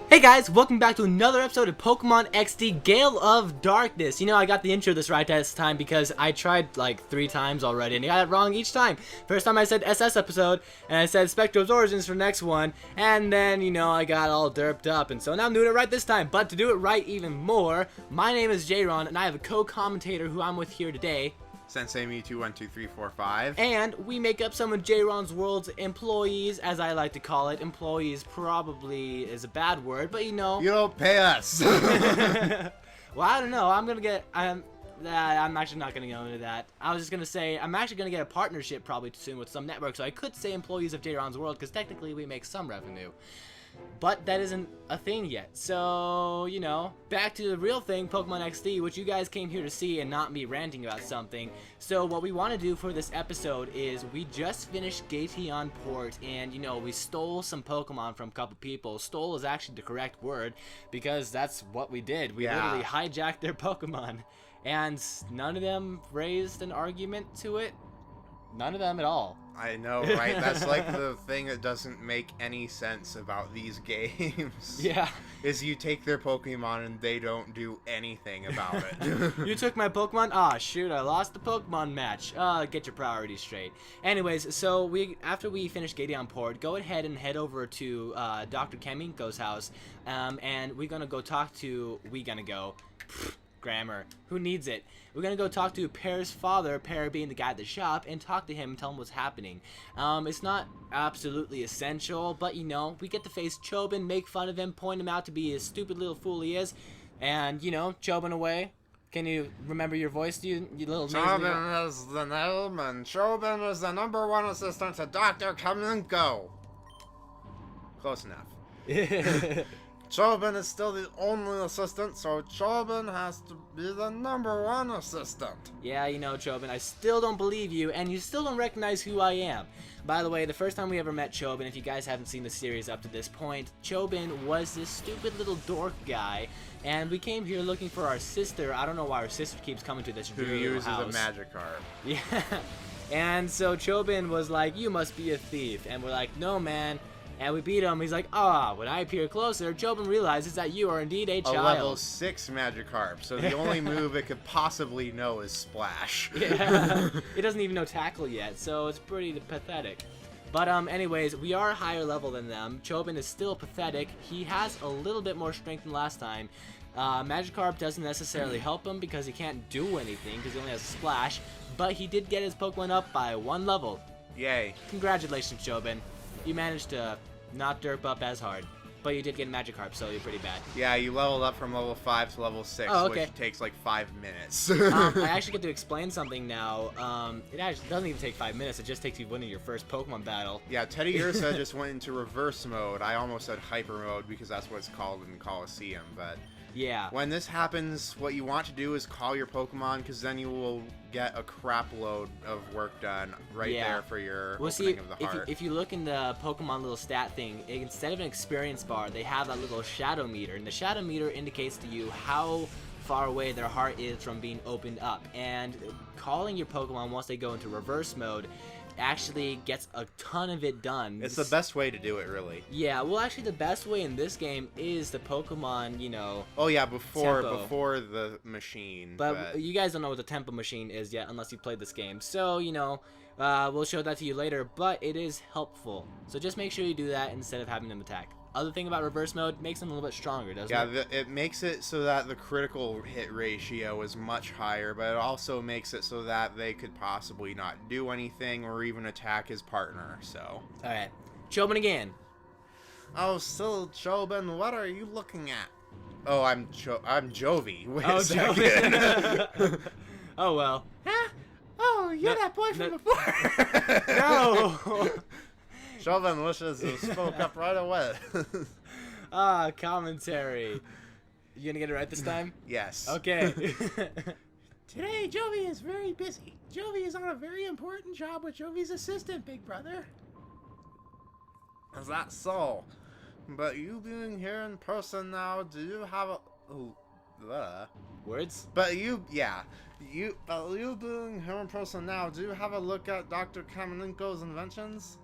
Hey guys, welcome back to another episode of Pokemon XD Gale of Darkness. You know, I got the intro this right this time because I tried like 3 times already and I got it wrong each time. First time I said SS episode and I said Spectro's Origins for next one, and then, you know, I got all derped up, and so now I'm doing it right this time. But to do it right even more, my name is J-Ron and I have a co-commentator who I'm with here today. Sensei Me21235. And we make up some of J-Ron's World's employees, as I like to call it. Employees probably is a bad word, but you know. You don't pay us. Well, I don't know. I'm actually not gonna go into that. I was just gonna say I'm actually gonna get a partnership probably soon with some network, so I could say employees of J-Ron's World because technically we make some revenue. But that isn't a thing yet. So, you know, back to the real thing, Pokemon XD, which you guys came here to see and not me ranting about something. So what we want to do for this episode is we just finished Gateon Port, and, you know, we stole some Pokemon from a couple people. Stole is actually the correct word because that's what we did. We literally hijacked their Pokemon, and none of them raised an argument to it. None of them at all. I know, right? That's like the thing that doesn't make any sense about these games. Yeah. Is you take their Pokemon and they don't do anything about it. You took my Pokemon? Ah, shoot, I lost the Pokemon match. Get your priorities straight. Anyways, so after we finish Gateon Port, go ahead and head over to Dr. Kaminko's house, and we're gonna go talk to... Grammar. Who needs it? We're gonna go talk to Perr's father, Perr being the guy at the shop, and talk to him and tell him what's happening. It's not absolutely essential, but you know, we get to face Chobin, make fun of him, point him out to be a stupid little fool he is, and you know, Chobin away. Can you remember your voice, you little Chobin is the name, and Chobin is the #1 assistant to Dr. Kaminko. Close enough. Chobin is still the only assistant, so Chobin has to be the #1 assistant. Yeah, you know, Chobin, I still don't believe you, and you still don't recognize who I am. By the way, the first time we ever met Chobin, if you guys haven't seen the series up to this point, Chobin was this stupid little dork guy, and we came here looking for our sister. I don't know why our sister keeps coming to this dreary Who uses house. a Magikarp. Yeah, and so Chobin was like, you must be a thief, and we're like, no, man. And we beat him. He's like, when I appear closer, Chobin realizes that you are indeed a child. A level 6 Magikarp, so the only move it could possibly know is Splash. Yeah, it doesn't even know Tackle yet, so it's pretty pathetic. But anyways, we are higher level than them. Chobin is still pathetic. He has a little bit more strength than last time. Magikarp doesn't necessarily help him because he can't do anything because he only has Splash, but he did get his Pokemon up by 1 level. Yay. Congratulations, Chobin. You managed to not derp up as hard, but you did get a Magikarp, so you're pretty bad. Yeah, you leveled up from level 5 to level 6, which takes like 5 minutes. I actually get to explain something now. It actually doesn't even take 5 minutes, it just takes you winning your first Pokemon battle. Yeah, Teddy Ursa just went into reverse mode. I almost said hyper mode because that's what it's called in Coliseum, but... Yeah. When this happens, what you want to do is call your Pokemon, because then you will get a crap load of work done there for your opening of the heart. If you look in the Pokemon little stat thing, instead of an experience bar, they have that little shadow meter, and the shadow meter indicates to you how far away their heart is from being opened up. And calling your Pokemon once they go into reverse mode actually gets a ton of it done. It's the best way to do it, really. Yeah, well, actually, the best way in this game is the Pokemon, you know. Oh yeah, before the machine. But you guys don't know what the tempo machine is yet, unless you played this game. So you know, we'll show that to you later. But it is helpful. So just make sure you do that instead of having them attack. Other thing about reverse mode, makes them a little bit stronger, doesn't it? Yeah, it makes it so that the critical hit ratio is much higher, but it also makes it so that they could possibly not do anything or even attack his partner, so... Alright, Chobin again. Oh, still Chobin, what are you looking at? Oh, I'm Jovi. Wait a second. Jovi. Oh, well. Huh? Oh, you're that boy from before. No! Chobin wishes to spoke up right away. Commentary. You gonna get it right this time? Yes. Okay. Today, Jovi is very busy. Jovi is on a very important job with Jovi's assistant, big brother. Is that so? But you being here in person now, do you have a... Words? But you being here in person now, do you have a look at Dr. Kaminko's inventions?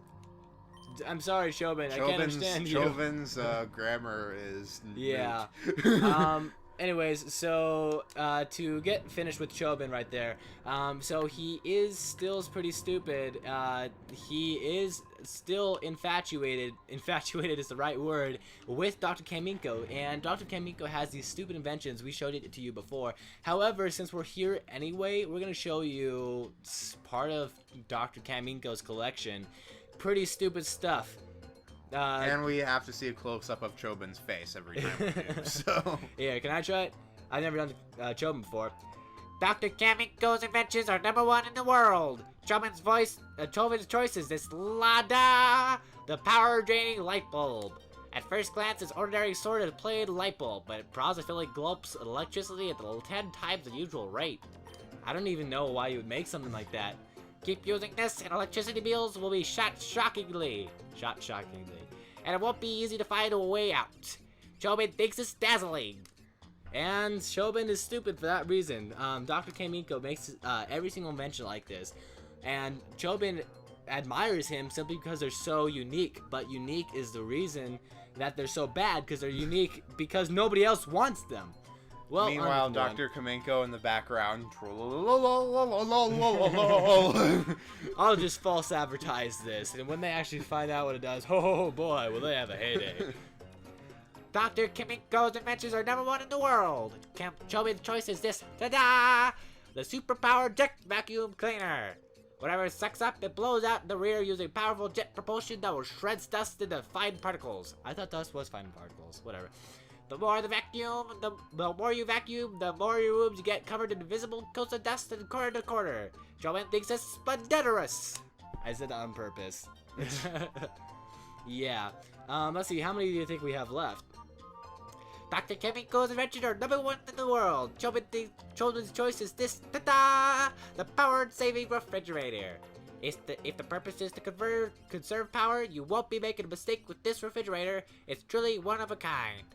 I'm sorry, Chobin. I can't understand you. Chobin's grammar is Yeah. Anyways, so to get finished with Chobin right there, so he is still pretty stupid. He is still infatuated is the right word, with Dr. Kaminko, and Dr. Kaminko has these stupid inventions. We showed it to you before. However, since we're here anyway, we're going to show you part of Dr. Kaminko's collection. Pretty stupid stuff. And we have to see a close-up of Chobin's face every time we do, so... Yeah, can I try it? I've never done Chobin before. Dr. Kaminko's inventions are #1 in the world. Chobin's choice is this Lada, the power-draining light bulb. At first glance, it's ordinary sorted plain light bulb, but it positively gulps electricity at 10 times the usual rate. I don't even know why you would make something like that. Keep using this, and electricity bills will be shot shockingly. And it won't be easy to find a way out. Chobin thinks it's dazzling. And Chobin is stupid for that reason. Dr. Kaminko makes every single invention like this. And Chobin admires him simply because they're so unique. But unique is the reason that they're so bad, because they're unique because nobody else wants them. Well, meanwhile, Dr. Kaminko in the background. I'll just false advertise this, and when they actually find out what it does, oh boy, will they have a heyday. Dr. Kaminko's inventions are #1 in the world. Chobin's choice is this, ta-da! The superpowered jet vacuum cleaner. Whatever it sucks up, it blows out in the rear using powerful jet propulsion that will shred dust into fine particles. I thought dust was fine particles, whatever. The more you vacuum, the more your rooms get covered in invisible coats of dust and corner to corner. Chobin thinks it's splendiferous. I said that on purpose. Yeah. Let's see, how many do you think we have left? Dr. Kaminko's inventions are #1 in the world. Chobin's choice is this, ta-da! The power-saving refrigerator. If the purpose is to conserve power, you won't be making a mistake with this refrigerator. It's truly one of a kind.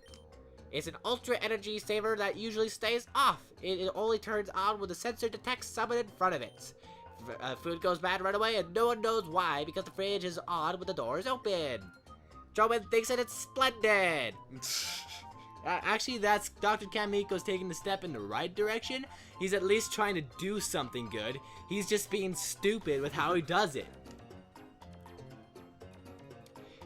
It's an ultra energy saver that usually stays off. It only turns on when the sensor detects someone in front of it. Food goes bad right away and no one knows why, because the fridge is on when the door is open. Chobin thinks that it's splendid. Actually, that's Dr. Kaminko's taking the step in the right direction. He's at least trying to do something good. He's just being stupid with how he does it.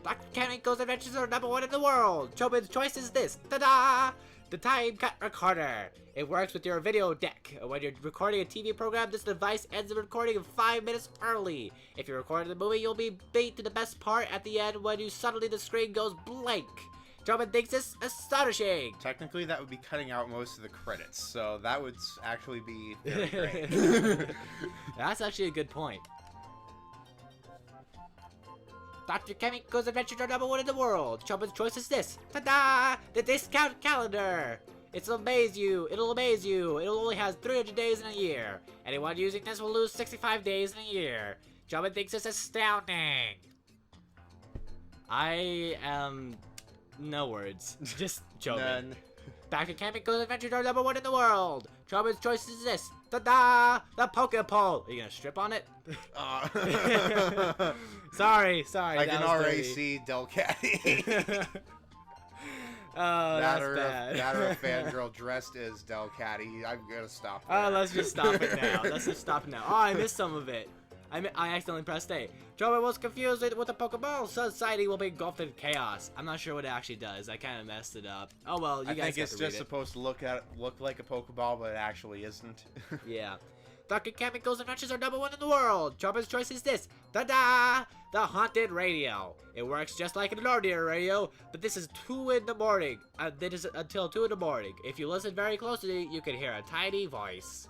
Dr. Kaminko's inventions are #1 in the world. Chobin's choice is this, ta-da! The time cut recorder. It works with your video deck. When you're recording a TV program, this device ends the recording 5 minutes early. If you're recording the movie, you'll be beat to the best part at the end when suddenly the screen goes blank. Chobin thinks it's astonishing. Technically, that would be cutting out most of the credits, so that would actually be very great. That's actually a good point. Dr. Kaminko's inventions are #1 in the world. Chobin's choice is this, ta-da! The discount calendar. It'll amaze you. It only has 300 days in a year. Anyone using this will lose 65 days in a year. Chobin thinks it's astounding. I am no words. Just Chobin. None. Dr. Kaminko's adventures are #1 in the world. Chobin's choice is this. Ta-da! The Pokeball. Are you gonna strip on it? Sorry. I can already see Delcatty. Oh, that's bad. That or a fangirl dressed as Delcatty. I'm gonna stop there. Oh, let's just stop it now. Oh, I missed some of it. I accidentally pressed A. Chobin was confused with the Pokeball. Society will be engulfed in chaos. I'm not sure what it actually does. I kind of messed it up. Oh well, you guys I think have it's to read just it. supposed to look like a Pokeball, but it actually isn't. Yeah. Dr. Kaminko's adventures are #1 in the world. Chobin's choice is this. Ta-da! The haunted radio. It works just like an ordinary radio, but this is 2 in the morning. That is until 2 in the morning. If you listen very closely, you can hear a tiny voice.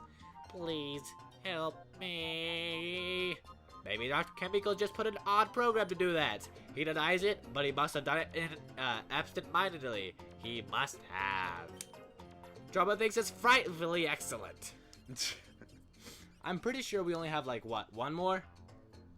Please help me. Maybe Dr. Kaminko just put an odd program to do that. He denies it, but he must have done it absent-mindedly. He must have. Chobin thinks it's frightfully excellent. I'm pretty sure we only have, like, what, one more?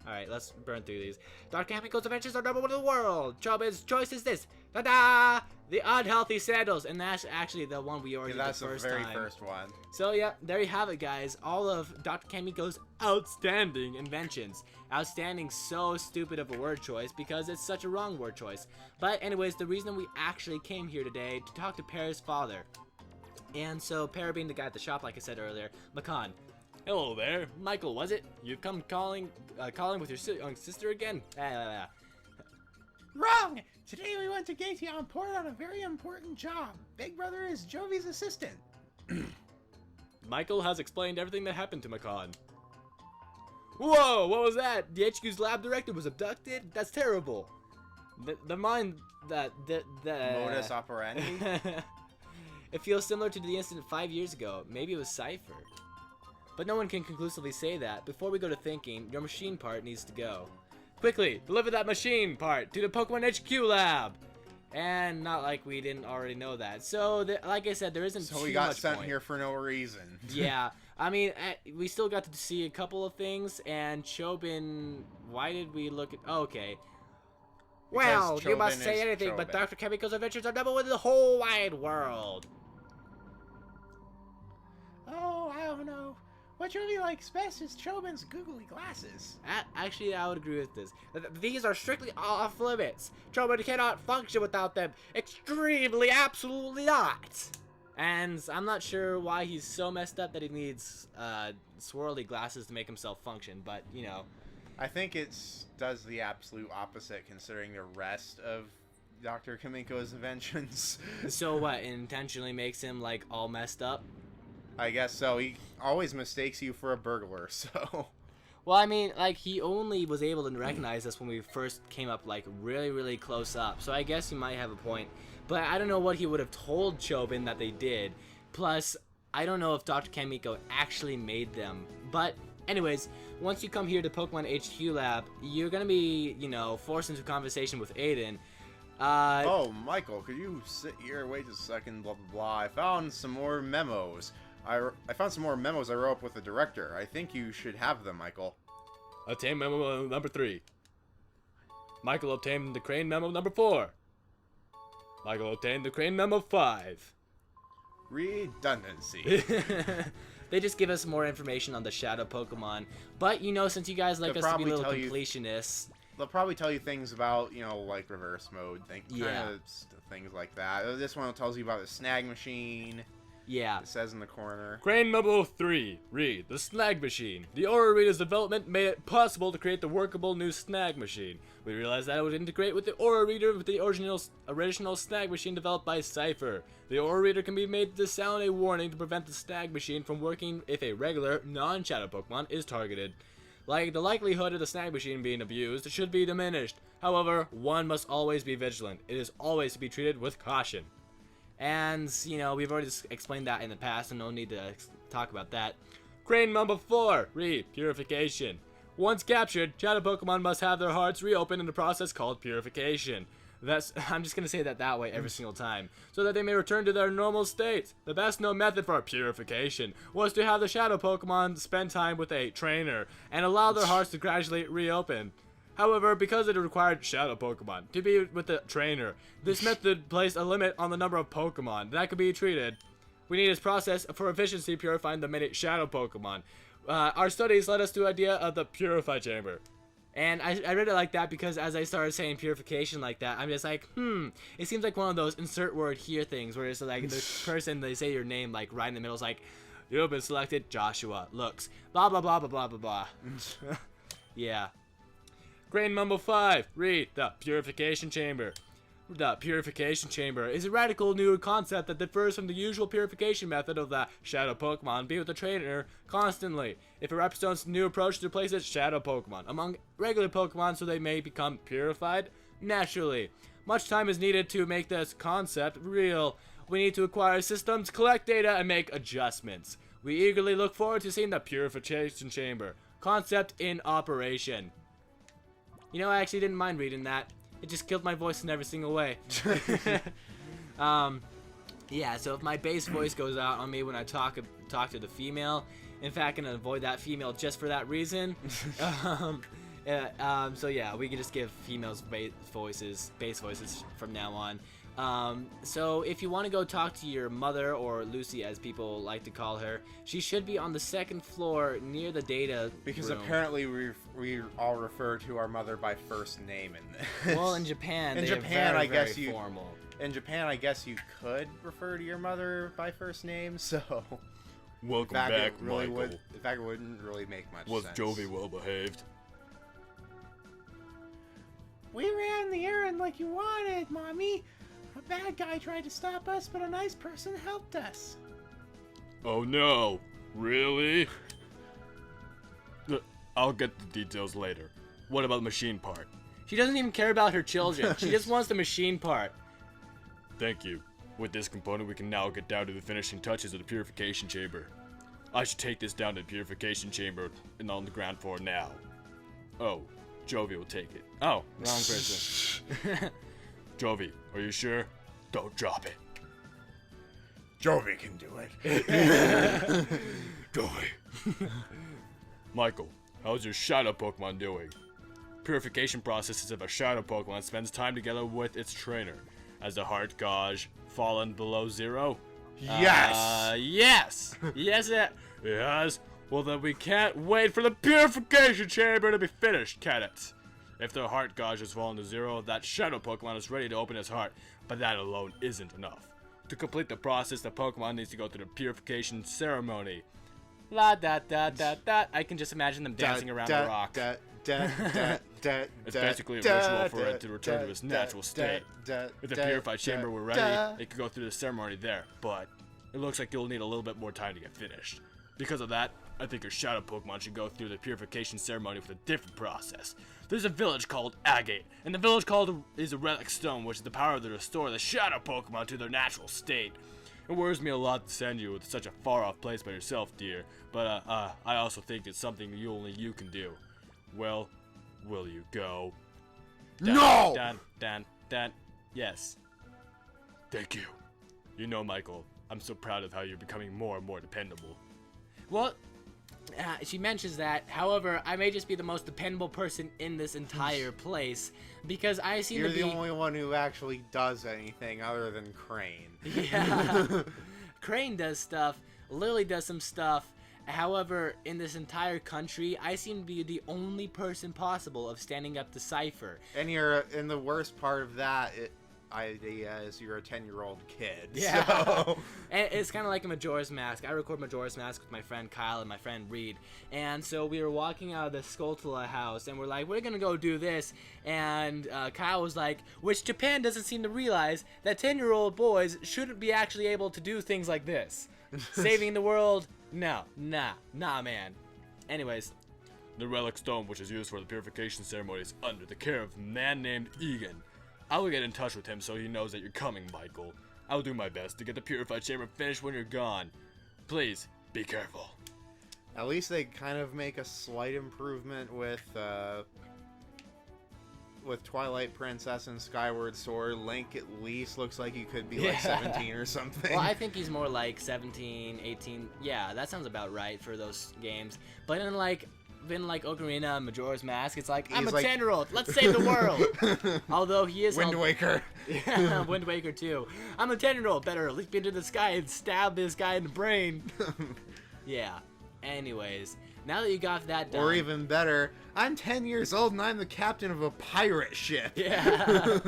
Alright, let's burn through these. Dr. Kaminko's adventures are #1 in the world. Chobin's choice is this. Ta-da! The unhealthy sandals, and that's actually the one we already did the first time. That's the very first one. So yeah, there you have it, guys. All of Dr. Kaminko's outstanding inventions. Outstanding, so stupid of a word choice because it's such a wrong word choice. But anyways, the reason we actually came here today to talk to Perr's father. And so Perr being the guy at the shop, like I said earlier, Makan. Hello there, Michael, was it? You've come calling with your young sister again? Wrong! Today we went to Gateon Port on a very important job. Big Brother is Jovi's assistant. Michael has explained everything that happened to Makan. Whoa, what was that? The HQ's lab director was abducted? That's terrible. The mind that... Modus operandi? It feels similar to the incident 5 years ago. Maybe it was Cypher. But no one can conclusively say that. Before we go to thinking, your machine part needs to go. Quickly, deliver that machine part to the Pokemon HQ lab! And not like we didn't already know that. So, like I said, there isn't too much So we got sent here for no reason. Yeah, I mean, we still got to see a couple of things, and Chobin, why did we look at... Oh, okay. Well, you must say anything, but Dr. Kaminko's adventures are double in the whole wide world. Oh, I don't know. What Jovi likes best is Chobin's googly glasses. Actually, I would agree with this. These are strictly off limits. Chobin cannot function without them. Extremely, absolutely not. And I'm not sure why he's so messed up that he needs swirly glasses to make himself function, but, you know. I think it does the absolute opposite considering the rest of Dr. Kaminko's inventions. So what, it intentionally makes him, like, all messed up? I guess so. He always mistakes you for a burglar, so... Well, I mean, like, he only was able to recognize us when we first came up, like, really, really close up. So I guess he might have a point. But I don't know what he would have told Chobin that they did. Plus, I don't know if Dr. Kaminko actually made them. But, anyways, once you come here to Pokemon HQ Lab, you're gonna be, you know, forced into conversation with Aiden. Oh, Michael, could you sit here, wait a second, blah, blah, blah. I found some more memos. I found some more memos I wrote up with the director. I think you should have them, Michael. Obtain memo number 3. Michael obtained the crane memo number 4. Michael obtained the crane memo 5. Redundancy. They just give us more information on the shadow Pokemon. But, you know, since you guys like us to be little completionists... They'll probably tell you things about, you know, like reverse mode, kind of things like that. This one tells you about the snag machine. Yeah. It says in the corner. Crane Memo 3. Read. The Snag Machine. The Aura Reader's development made it possible to create the workable new Snag Machine. We realized that it would integrate with the Aura Reader with the original Snag Machine developed by Cypher. The Aura Reader can be made to sound a warning to prevent the Snag Machine from working if a regular, non-shadow Pokemon is targeted. Like, the likelihood of the Snag Machine being abused should be diminished. However, one must always be vigilant. It is always to be treated with caution. And, you know, we've already explained that in the past, and no need to talk about that. Crane number 4, Purification. Once captured, shadow Pokemon must have their hearts reopened in a process called purification. I'm just gonna say that way every single time, so that they may return to their normal state. The best known method for purification was to have the shadow Pokemon spend time with a trainer and allow their hearts to gradually reopen. However, because it required shadow Pokemon to be with the trainer, this method placed a limit on the number of Pokemon that could be treated. We need this process for efficiency purifying the many shadow Pokemon. Our studies led us to the idea of the Purify Chamber. And I read it like that because as I started saying purification like that, I'm just like, it seems like one of those insert word here things where it's like the person, they say your name like right in the middle, is like, you have been selected, Joshua, looks, blah, blah, blah, blah, blah, blah, blah. Yeah. Crane Mumble 5, read the Purification Chamber. The Purification Chamber is a radical new concept that differs from the usual purification method of the shadow Pokemon being with the trainer constantly. If it represents a new approach to place its shadow Pokemon among regular Pokemon so they may become purified naturally. Much time is needed to make this concept real. We need to acquire systems, collect data, and make adjustments. We eagerly look forward to seeing the Purification Chamber concept in operation. You know, I actually didn't mind reading that. It just killed my voice in every single way. Yeah, so if my bass voice goes out on me when I talk to the female, in fact, I'm gonna avoid that female just for that reason. So yeah, we can just give females bass voices from now on. So if you want to go talk to your mother, or Lucy as people like to call her, she should be on the second floor near the data Because room. apparently we all refer to our mother by first name in this. Well, in Japan, In they are Japan, very, I guess very you- formal. In Japan, I guess you could refer to your mother by first name, so... Welcome In fact, back, it really Michael. in fact, it wouldn't really make much Was sense. Jovi well behaved? We ran the errand like you wanted, Mommy. A bad guy tried to stop us, but a nice person helped us. Oh no, really? I'll get the details later. What about the machine part? She doesn't even care about her children. She just wants the machine part. Thank you. With this component, we can now get down to the finishing touches of the purification chamber. I should take this down to the purification chamber and on the ground floor now. Oh, Jovi will take it. Oh, wrong person. Jovi, are you sure? Don't drop it. Jovi can do it. Jovi. Michael, how's your shadow Pokemon doing? Purification processes of a shadow Pokemon spends time together with its trainer. Has the heart gauge fallen below 0? Yes! Yes! Yes, it has. Well, then we can't wait for the purification chamber to be finished, can it? If the heart gauge has fallen to 0, that shadow Pokemon is ready to open its heart, but that alone isn't enough. To complete the process, the Pokemon needs to go through the purification ceremony. La da da da da. I can just imagine them dancing around the rock. It's basically a ritual for it to return to its natural state. If the purified chamber were ready, it could go through the ceremony there, but it looks like you'll need a little bit more time to get finished. Because of that, I think your shadow Pokemon should go through the purification ceremony with a different process. There's a village called Agate, and the village called is a relic stone, which is the power to restore the shadow Pokemon to their natural state. It worries me a lot to send you to such a far-off place by yourself, dear, but I also think it's something only you can do. Well, will you go? No! Dun. Yes. Thank you. You know, Michael, I'm so proud of how you're becoming more and more dependable. Well, she mentions that. However, I may just be the most dependable person in this entire place because I seem You're to be. the only one who actually does anything other than Crane. Yeah. Crane does stuff. Lily does some stuff. However, in this entire country, I seem to be the only person possible of standing up to Cypher. And the worst part of that idea is you're a 10-year-old kid. Yeah. So. And it's kind of like a Majora's Mask. I record Majora's Mask with my friend Kyle and my friend Reed. And so we were walking out of the Skulltula house, and we're like, we're going to go do this. And Kyle was like, which Japan doesn't seem to realize that 10-year-old boys shouldn't be actually able to do things like this. Saving the world? No. Nah, man. Anyways. The relic stone, which is used for the purification ceremony, is under the care of a man named Egan. I will get in touch with him so he knows that you're coming, Michael. I will do my best to get the purified chamber finished when you're gone. Please, be careful. At least they kind of make a slight improvement with Twilight Princess and Skyward Sword. Link at least looks like he could be like 17 or something. Well, I think he's more like 17, 18. Yeah, that sounds about right for those games. But in like Ocarina, Majora's Mask, it's like, I'm a 10-year-old. Let's save the world. Although he is Wind Waker. Yeah, Wind Waker too. I'm a 10-year-old. Better leap into the sky and stab this guy in the brain. Yeah. Anyways, now that you got that done. Or even better, I'm 10 years old and I'm the captain of a pirate ship. Yeah.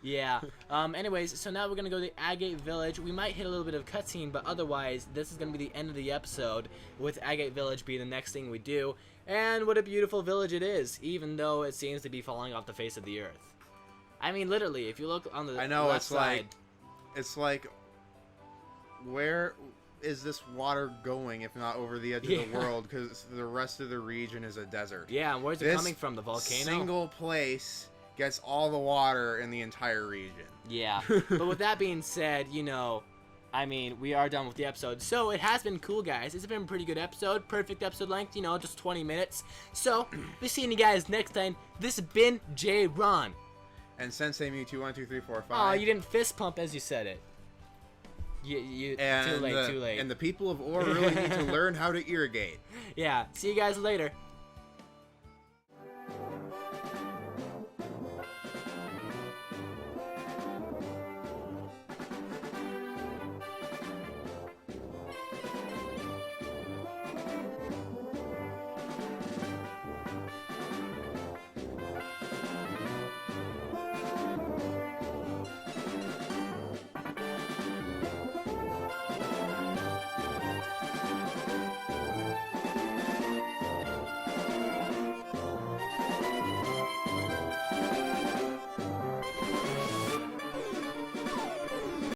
Yeah. Anyways, so now we're gonna go to the Agate Village. We might hit a little bit of cutscene, but otherwise, this is gonna be the end of the episode, with Agate Village being the next thing we do. And what a beautiful village it is, even though it seems to be falling off the face of the earth. I mean, literally, if you look on the left side, it's like, where is this water going if not over the edge of the world? Because the rest of the region is a desert. Yeah, and where's it coming from? The volcano? Single place gets all the water in the entire region. Yeah. But with that being said, you know, I mean, we are done with the episode. So it has been cool, guys. It's been a pretty good episode. Perfect episode length, you know, just 20 minutes. So, we'll see you guys next time. This has been J. Ron. And Sensei Mewtwo 1, 2, 3, 4, 5. Oh, you didn't fist pump as you said it. And too late. And the people of Ore really need to learn how to irrigate. Yeah. See you guys later.